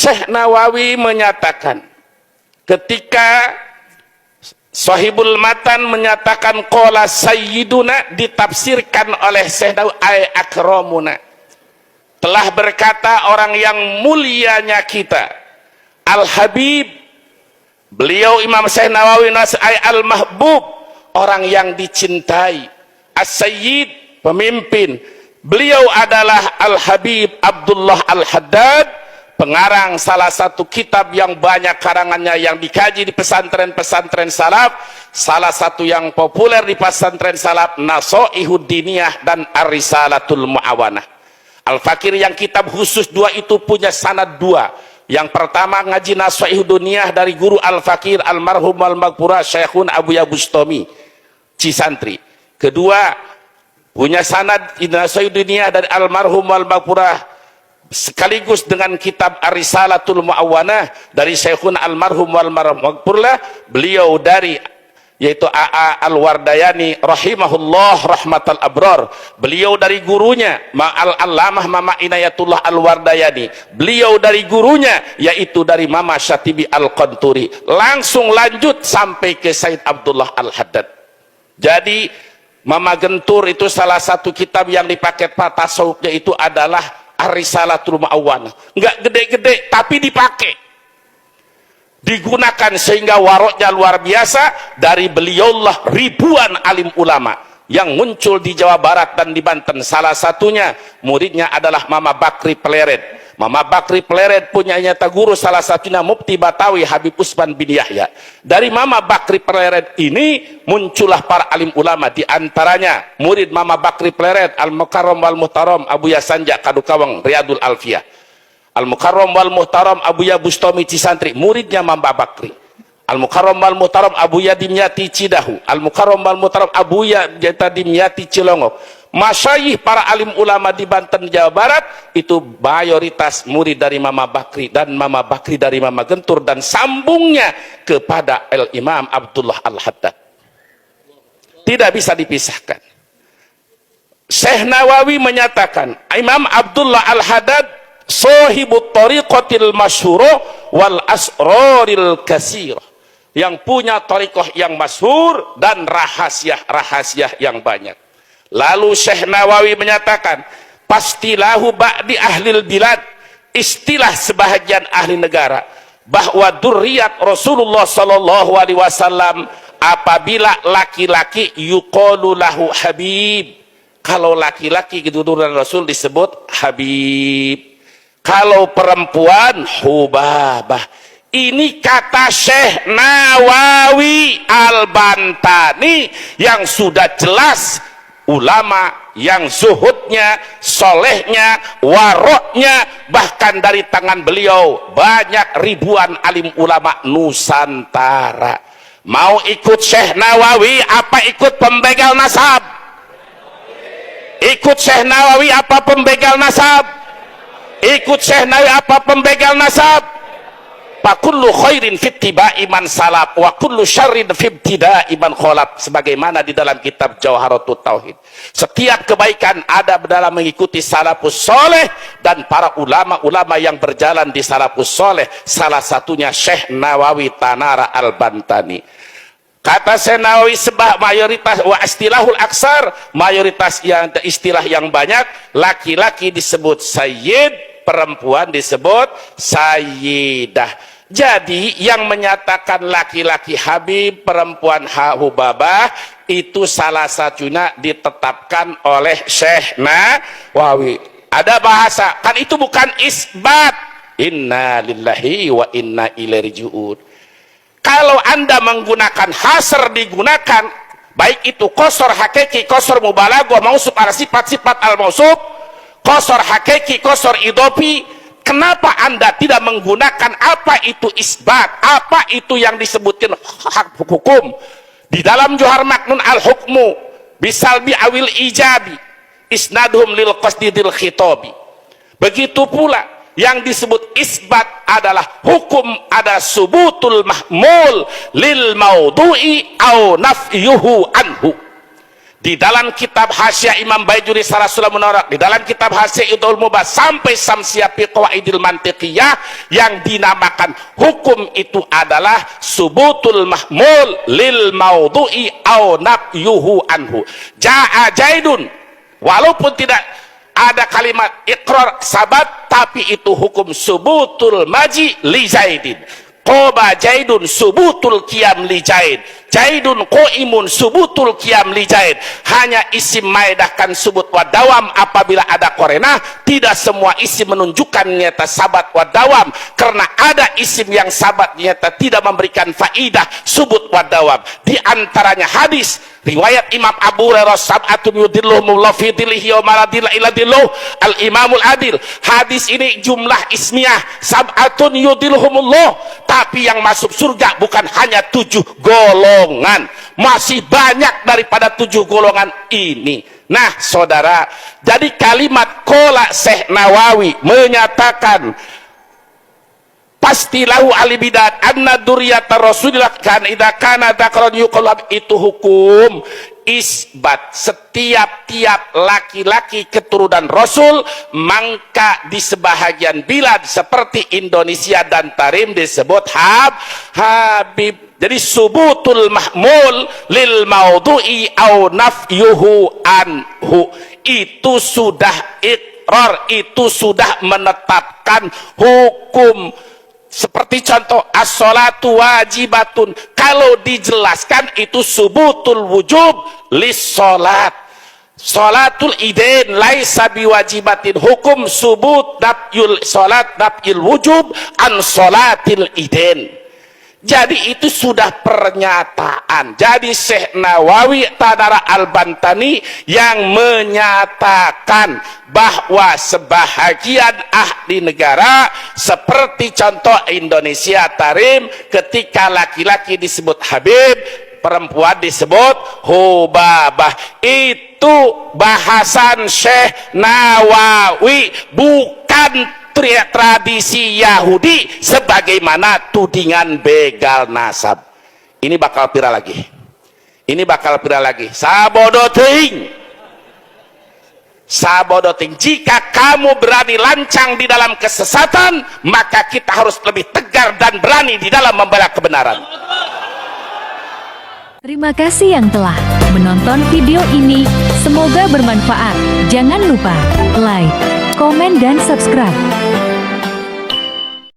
Syekh Nawawi menyatakan ketika Sahibul Matan menyatakan qala sayyiduna ditafsirkan oleh Syekh Nawawi ay akramuna, telah berkata orang yang mulianya kita Al-Habib, beliau Imam Syekh Nawawi ay al-mahbub, orang yang dicintai, as-sayyid, pemimpin. Beliau adalah Al-Habib Abdullah Al-Haddad, pengarang salah satu kitab yang banyak karangannya yang dikaji di pesantren-pesantren salaf. Salah satu yang populer di pesantren salaf Nasoihud Diniyah dan Ar-Risalatul Mu'awanah. Al-Fakir yang kitab khusus dua itu punya sanad dua. Yang pertama ngaji Nasoihud Diniyah dari guru Al-Fakir almarhum al-maghfurah Syekhun Abu Bustami Cisantri. Kedua punya sanad Nasoihud Diniyah dari almarhum al-maghfurah sekaligus dengan kitab Ar-Risalatul Mu'awanah dari Syekhun almarhum al-maghfurah, beliau dari yaitu A.A. Al-Wardayani rahimahullah rahmatal abrar, beliau dari gurunya Al-Allamah Mama Inayatullah Al-Wardayani, beliau dari gurunya yaitu dari Mama Syatibi Al-Qanturi, langsung lanjut sampai ke Said Abdullah Al-Haddad. Jadi Mama Gentur itu salah satu kitab yang dipakai Pak tasawufnya itu adalah Ar-Risalatul Mu'awanah. Enggak gede-gede tapi dipakai, digunakan sehingga waroknya luar biasa. Dari beliaulah ribuan alim ulama yang muncul di Jawa Barat dan di Banten. Salah satunya muridnya adalah Mama Bakri Pleret. Mama Bakri Pleret punya nyata guru salah satunya Mufti Batawi Habib Usman bin Yahya. Dari Mama Bakri Pleret ini muncullah para alim ulama, di antaranya murid Mama Bakri Pleret Al-Mukarram wal Muhtaram Abu Yasanja Kadukawang Riyadul Alfiyah, Al-Mukarram wal Muhtaram Abu Bustami Cisantri, muridnya Mama Bakri. Al-Mukarram wal Muhtaram Abu Dimyati Cidahu, Al-Mukarram wal Muhtaram Abu Dimyati Cilongok. Masyayikh para alim ulama di Banten Jawa Barat itu mayoritas murid dari Mama Bakri, dan Mama Bakri dari Mama Gentur, dan sambungnya kepada Al-Imam Abdullah Al-Haddad. Tidak bisa dipisahkan. Syekh Nawawi menyatakan Imam Abdullah Al-Haddad sahibut tariqatil masyhurah wal asraril kasirah, yang punya tariqah yang masyhur dan rahasia-rahasia yang banyak. Lalu Syekh Nawawi menyatakan pastilahu ba'di ahlil bilad, istilah sebahagian ahli negara, bahwa dzurriyyat Rasulullah sallallahu alaihi wasallam apabila laki-laki yuqalu lahu habib, kalau laki-laki keturunan Rasul disebut habib, kalau perempuan hubabah. Ini kata Syekh Nawawi Al-Bantani yang sudah jelas ulama yang zuhudnya, solehnya, waroknya, bahkan dari tangan beliau banyak ribuan alim ulama Nusantara. Mau ikut Syekh Nawawi apa ikut pembegal nasab? Ikut Syekh Nawawi apa pembegal nasab? Ikut Syekh Nawawi apa pembegal nasab? Fakullu khairin fittiba'i man salaf wa kullu syarrin fibtida'i man khalaf, sebagaimana di dalam kitab Jawharatut Tauhid. Setiap kebaikan ada dalam mengikuti salafus soleh dan para ulama-ulama yang berjalan di salafus soleh, salah satunya Syekh Nawawi Tanara Al-Bantani. Kata Syekh Nawawi sebab mayoritas wa istilahul aksar, mayoritas yang istilah yang banyak, laki-laki disebut sayyid, perempuan disebut sayyidah. Jadi yang menyatakan laki-laki habib, perempuan hubabah, itu salah satunya ditetapkan oleh Syekh Nawawi. Ada bahasa, kan itu bukan isbat. Inna lillahi wa inna ilaihi raji'un. Kalau Anda menggunakan hasr digunakan, baik itu qasr hakiki, qasr mubalaghah, mausuf ala sifat-sifat al-mausuf, qasr hakiki, qasr idofi, kenapa Anda tidak menggunakan apa itu isbat, apa itu yang disebutkan hak hukum di dalam Johar Maknun al-hukmu bisalbi awil ijabi isnaduhum lil qasdidil khitabi. Begitu pula yang disebut isbat adalah hukum ada subutul mahmul lil maudu'i au nafyuhu anhu. di dalam kitab Hasyiah Imam Baijuri Syarah Sulam Munawarah, di dalam kitab Hasyiah Idul Mubah sampai Samsiyah fi Qawaidil Mantiqiyah, yang dinamakan hukum itu adalah subutul mahmul lil maudhu'i au nafyuhu anhu. Ja'a Jaidun, walaupun tidak ada kalimat iqrar sabat, tapi itu hukum subutul maji li Zaidin. Qoba Jaidun subutul qiyam li Jaid. Jaidun qoimun subutul qiyam li Jaid. Hanya isim maedahkan subut wa dawam apabila ada korena. Tidak semua isim menunjukkan nyata sabat wa dawam, karena ada isim yang sabat nyata tidak memberikan faidah subut wa dawam. Di antaranya hadis riwayat Imam Abu Hurairah, sab'atun yudilluhumullahu fi dhillihi wa maladilla ila dhilluh, al-imamul adil. Hadis ini jumlah ismiyah sab'atun yudilluhumullah, tapi yang masuk surga bukan hanya 7 golongan, masih banyak daripada 7 golongan ini. Nah saudara, jadi kalimat qala Syekh Nawawi menyatakan pastilahu alibidat anna duriyata rasulillah kan idza kana dzakran yuqallab, itu hukum isbat. Setiap laki-laki keturunan Rasul, maka di sebahagian bilad seperti Indonesia dan Tarim disebut Habib. Jadi subutul mahmul lil maudhu'i au nafyuhu anhu, itu sudah iqrar, itu sudah menetapkan hukum. Seperti contoh as-sholatu wajibatun, kalau dijelaskan itu subutul wujub lis sholat. Sholatul idain laisa biwajibatin, hukum subut nafyul sholat nafyul wujub an sholatil idain. Jadi itu sudah pernyataan. Jadi Syekh Nawawi Tadara Al-Bantani yang menyatakan bahwa sebahagian ahli negara seperti contoh Indonesia Tarim, ketika laki-laki disebut Habib, perempuan disebut Hubabah. Itu bahasan Syekh Nawawi, bukan tradisi Yahudi sebagaimana tudingan begal nasab. Ini bakal viral lagi. Ini bakal viral lagi. Sabodoting. Sabodoting. Jika kamu berani lancang di dalam kesesatan, maka kita harus lebih tegar dan berani di dalam membela kebenaran. Terima kasih yang telah menonton video ini. Semoga bermanfaat. Jangan lupa like, komen, dan subscribe.